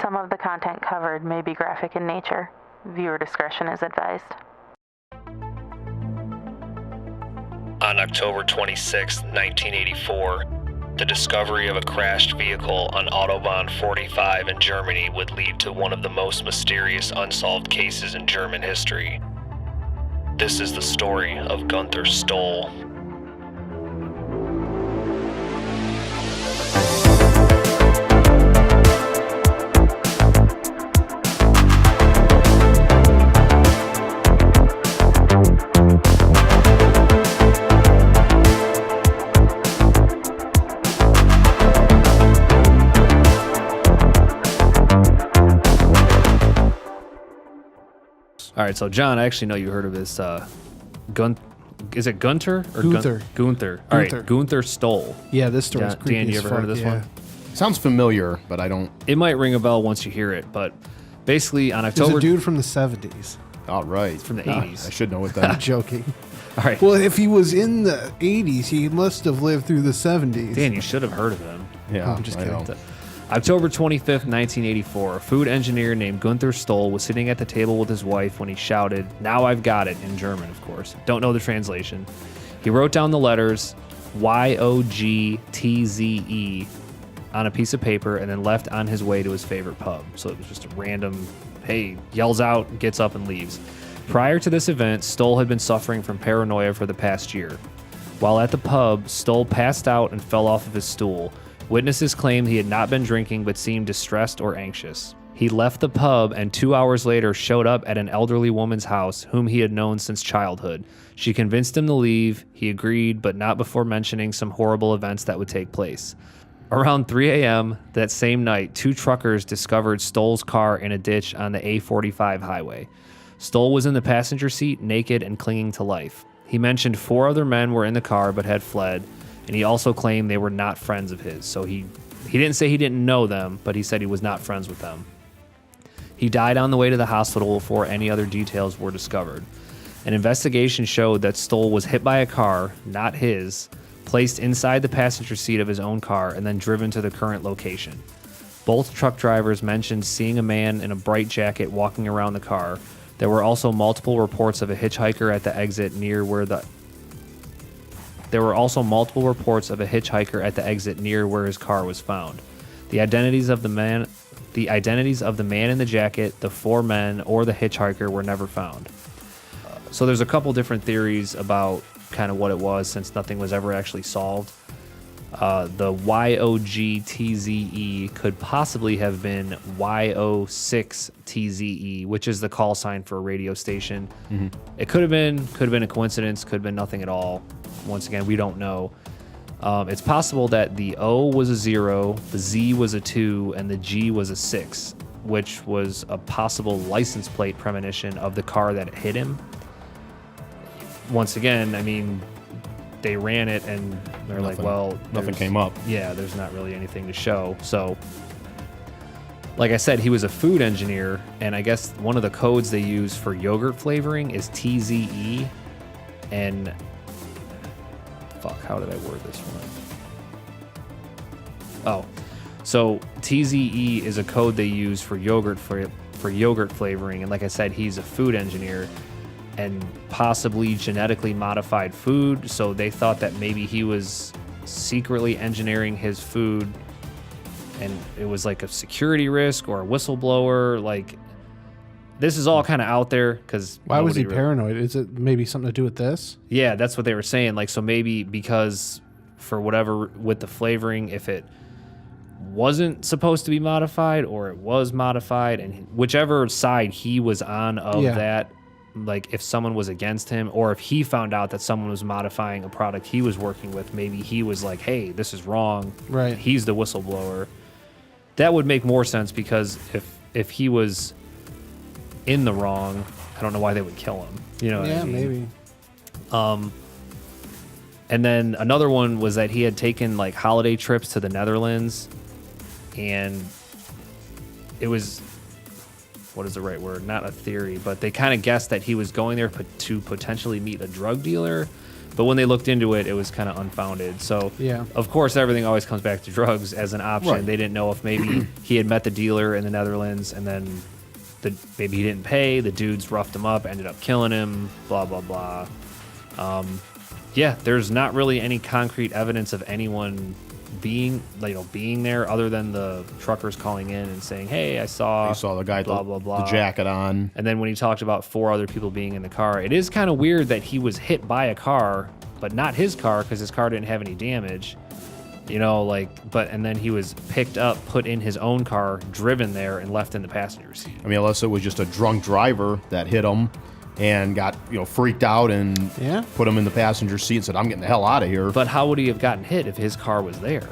Some of the content covered may be graphic in nature. Viewer discretion is advised. On October 26, 1984, the discovery of a crashed vehicle on Autobahn 45 in Germany would lead to one of the most mysterious unsolved cases in German history. This is the story of Gunther Stoll. All right, so John, I actually know you heard of this. Is it Gunther or Gunther? Gunther. All right, Gunther Stoll. Yeah, this story's creepy. Dan, you ever heard of this one? Sounds familiar, but I don't. It might ring a bell once you hear it, but basically on October. He's a dude from the 70s. All right. From the 80s. I should know what that I'm joking. All right. Well, if he was in the 80s, he must have lived through the 70s. Dan, you should have heard of him. Yeah, I'm just kidding. October 25th, 1984, a food engineer named Gunther Stoll was sitting at the table with his wife when he shouted, "Now I've got it," in German, of course. Don't know the translation. He wrote down the letters YOGTZE on a piece of paper and then left on his way to his favorite pub. So it was just a random, hey, yells out, gets up and leaves. Prior to this event, Stoll had been suffering from paranoia for the past year. While at the pub, Stoll passed out and fell off of his stool. Witnesses claimed he had not been drinking but seemed distressed or anxious. He left the pub and 2 hours later showed up at an elderly woman's house whom he had known since childhood. She convinced him to leave. He agreed, but not before mentioning some horrible events that would take place. Around 3 a.m. that same night, 2 truckers discovered Stoll's car in a ditch on the A45 highway. Stoll was in the passenger seat, naked and clinging to life. He mentioned 4 other men were in the car but had fled. And he also claimed they were not friends of his. So he didn't say he didn't know them, but he said he was not friends with them. He died on the way to the hospital before any other details were discovered. An investigation showed that Stoll was hit by a car, not his, placed inside the passenger seat of his own car, and then driven to the current location. Both truck drivers mentioned seeing a man in a bright jacket walking around the car. There were also multiple reports of a hitchhiker at the exit near where his car was found. The identities of the man in the jacket, the 4 men, or the hitchhiker were never found. So there's a couple different theories about kind of what it was, since nothing was ever actually solved. The YOGTZE could possibly have been YO6TZE, which is the call sign for a radio station. Mm-hmm. It could have been a coincidence, could have been nothing at all. Once again, we don't know. It's possible that the O was a 0, the Z was a 2, and the G was a 6, which was a possible license plate premonition of the car that hit him. Once again, I mean, they ran it and they're like, well, nothing came up. Yeah, there's not really anything to show. So, like I said, he was a food engineer, and I guess one of the codes they use for yogurt flavoring is TZE, and how did I word this one? Oh, so TZE is a code they use for yogurt flavoring, and like I said, he's a food engineer and possibly genetically modified food, so they thought that maybe he was secretly engineering his food and it was like a security risk or a whistleblower. Like, this is all kind of out there because why was he paranoid? Is it maybe something to do with this? Yeah, that's what they were saying. Like, so maybe because for whatever with the flavoring, if it wasn't supposed to be modified or it was modified, and whichever side he was on of that, like if someone was against him or if he found out that someone was modifying a product he was working with, maybe he was like, hey, this is wrong. Right. He's the whistleblower. That would make more sense, because if he was in the wrong, I don't know why they would kill him. You know what I mean? Maybe. And then another one was that he had taken like holiday trips to the Netherlands, and it was, what is the right word? Not a theory, but they kind of guessed that he was going there to potentially meet a drug dealer, But when they looked into it, it was kind of unfounded. So, Yeah. of course, everything always comes back to drugs as an option. Right. They didn't know if maybe he had met the dealer in the Netherlands and then maybe he didn't pay. The dudes roughed him up, ended up killing him, blah, blah, blah. Yeah, there's not really any concrete evidence of anyone being there other than the truckers calling in and saying, hey, I saw the guy blah, with blah, blah. the jacket on. And then when he talked about 4 other people being in the car, it is kind of weird that he was hit by a car, but not his car because his car didn't have any damage. And then he was picked up, put in his own car, driven there, and left in the passenger seat. I mean, unless it was just a drunk driver that hit him and got, freaked out and put him in the passenger seat and said, I'm getting the hell out of here. But how would he have gotten hit if his car was there?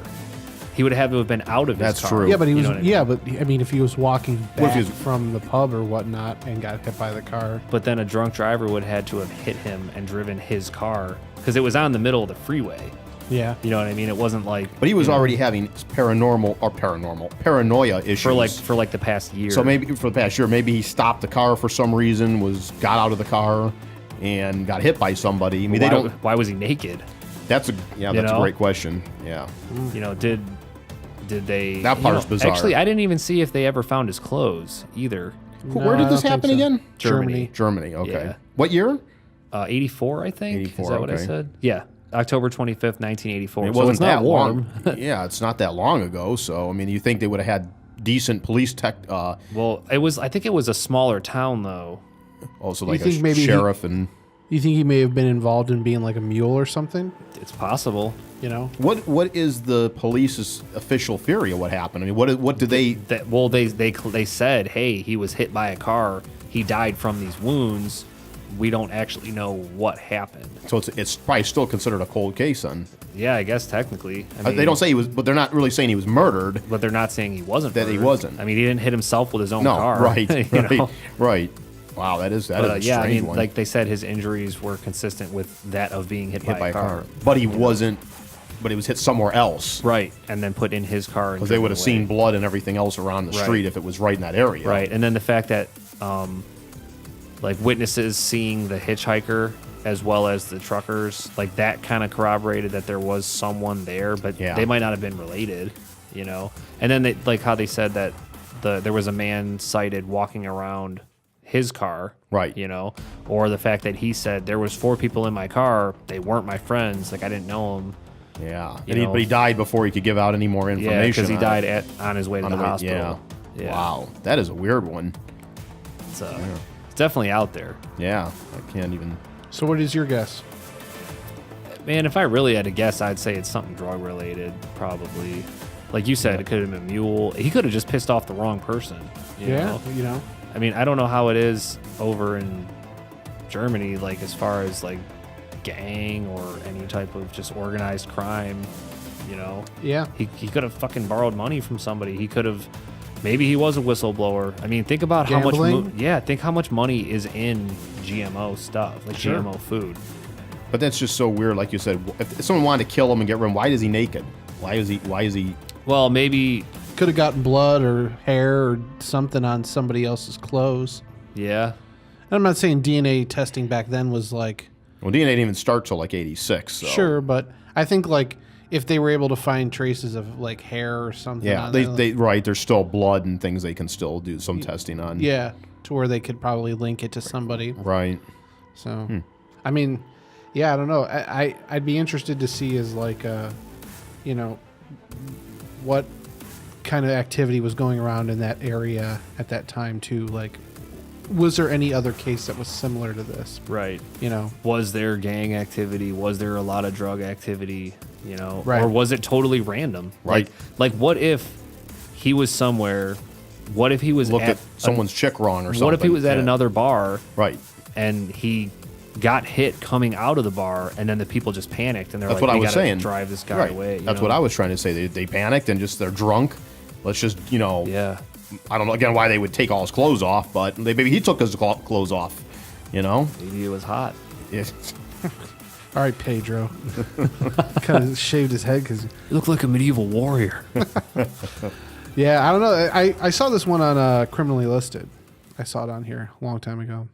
He would have to have been out of his That's car. true. Yeah, but he was. what I mean? Yeah, but I mean, if he was walking What if back he was- from the pub or whatnot and got hit by the car, But then a drunk driver would have had to have hit him and driven his car because it was on the middle of the freeway. yeah, You know what I mean? It wasn't like. But he was already having paranoia issues. for like the past year. So maybe for the past year, maybe he stopped the car for some reason, got out of the car, and got hit by somebody. I mean, Why was he naked? That's a great question. Yeah. Did they? That part's bizarre. Actually, I didn't even see if they ever found his clothes either. Where did I this don't happen think so. again? Germany. Germany. Okay. Yeah. What year? 84, I think. 84, Is that what I okay. said? Yeah, October 25th, 1984. It So wasn't it's not that warm. long. Yeah, it's not that long ago. So I mean, you think they would have had decent police tech? Well, it was. I think it was a smaller town though. Also, like think a maybe sheriff and. you think he may have been involved in being like a mule or something? It's possible. What is the police's official theory of what happened? I mean, what do they? They said, hey, he was hit by a car. He died from these wounds. We don't actually know what happened. So it's probably still considered a cold case, then. Yeah, I guess technically. I mean, They don't say he was, but they're not really saying he was murdered. but they're not saying he wasn't. That he murdered. wasn't. I mean, he didn't hit himself with his own No, car. right, you right, know? right. Wow, that is a But, strange yeah, I mean, one. like they said, his injuries were consistent with that of being hit by a car. But he wasn't. But he was hit somewhere else. Right, and then put in his car. Because they would have seen blood and everything else around the Right. street if it was right in that area. Right, and then the fact that, like witnesses seeing the hitchhiker as well as the truckers, like that kind of corroborated that there was someone there, but Yeah. they might not have been related, And then they, like how they said that there was a man sighted walking around his car, Right. Or the fact that he said there was 4 people in my car, they weren't my friends, like I didn't know them. Yeah. You know. But he died before he could give out any more information. Yeah, because he on died it. on his way to On the the way- hospital. Yeah. Wow. That is a weird one. It's definitely out there. Yeah. I can't even. So, what is your guess? Man, if I really had to guess, I'd say it's something drug related, probably. Like you said, it could have been Mule. He could have just pissed off the wrong person. You know? I mean, I don't know how it is over in Germany, like as far as like gang or any type of just organized crime. Yeah. He could have fucking borrowed money from somebody. He could have. Maybe he was a whistleblower. I mean, think about Gambling? think how much money is in GMO stuff, like Sure. GMO food. But that's just so weird. Like you said, if someone wanted to kill him and get rid of him, why is he naked? Why is he? Well, maybe. Could have gotten blood or hair or something on somebody else's clothes. Yeah. And I'm not saying DNA testing back then was like. Well, DNA didn't even start till like 86. So. Sure, but I think like if they were able to find traces of like hair or something. Yeah, on they right. There's still blood and things they can still do some testing on. Yeah, to where they could probably link it to somebody. Right. So, I mean, yeah, I don't know. I'd be interested to see is like, what kind of activity was going around in that area at that time too. Like, was there any other case that was similar to this? Right. Was there gang activity? Was there a lot of drug activity? Right. Or was it totally random? Right. Like what if he was somewhere? What if he was Looked at at someone's chick wrong or something. What if he was at Yeah. another bar Right. and he got hit coming out of the bar, and then the people just panicked and they're That's like, what I "We was gotta saying. drive this guy Right. away." That's what I was trying to say. They panicked and they're drunk. Let's just Yeah. I don't know again why they would take all his clothes off, but maybe he took his clothes off. Maybe it was hot. Yeah. All right, Pedro. Kind of shaved his head because. You look like a medieval warrior. Yeah, I don't know. I saw this one on Criminally Listed. I saw it on here a long time ago.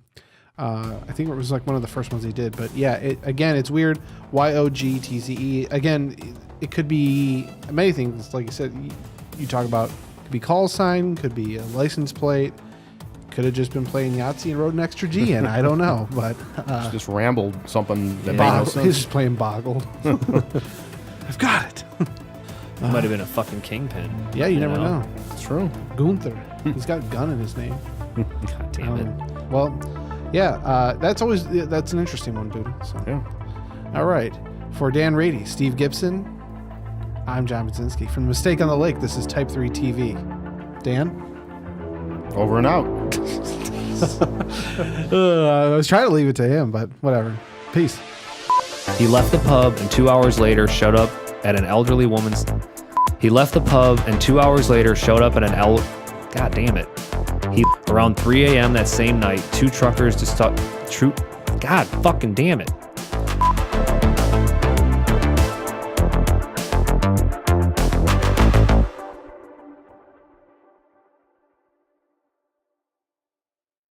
I think it was like one of the first ones he did. But yeah, it's weird. YOGTZE. Again, it could be many things. Like you said, you talk about, could be call sign, could be a license plate, could have just been playing Yahtzee and wrote an extra G in. I don't know, but just rambled something that made no sense. He's just playing Boggled. I've got it. It might have been a fucking kingpin. Yeah, you never know. It's true. Gunther. He's got a gun in his name. God damn it. Well, yeah, that's an interesting one, Buddha. So. Yeah. All right. For Dan Rady, Steve Gibson, I'm John Budzinski. From Mistake on the Lake, this is Type 3 TV. Dan? Over and out. I was trying to leave it to him, but whatever. Peace. He left the pub and 2 hours later showed up at an elderly woman's. God damn it. Around 3 a.m. that same night, two truckers God fucking damn it.